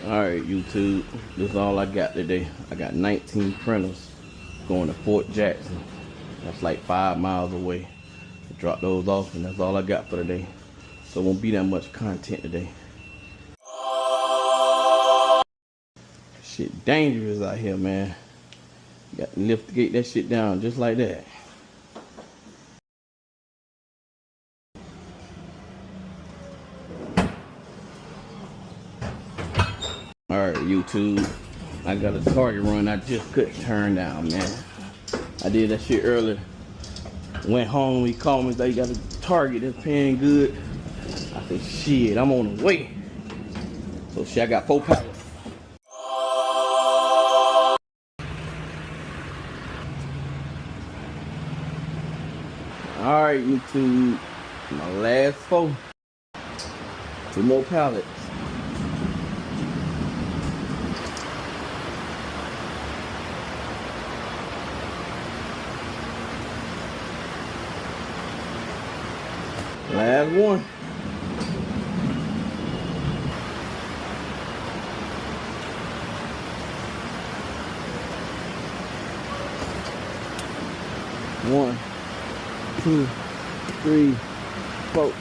Alright, YouTube, this is all I got today. I got 19 printers going to Fort Jackson. That's like 5 miles away. Drop those off, and that's all I got for today. So it won't be that much content today. Shit dangerous out here, man. You got to lift that shit down just like that. Alright, YouTube, I got a Target run I just couldn't turn down, man. I did that shit earlier. Went home, he called me, they got a Target that's paying good. I said, shit, I'm on the way. So shit, I got 4 pallets. Alright, YouTube, my last 4. 2 more pallets. Last one. One, 2, 3, 4.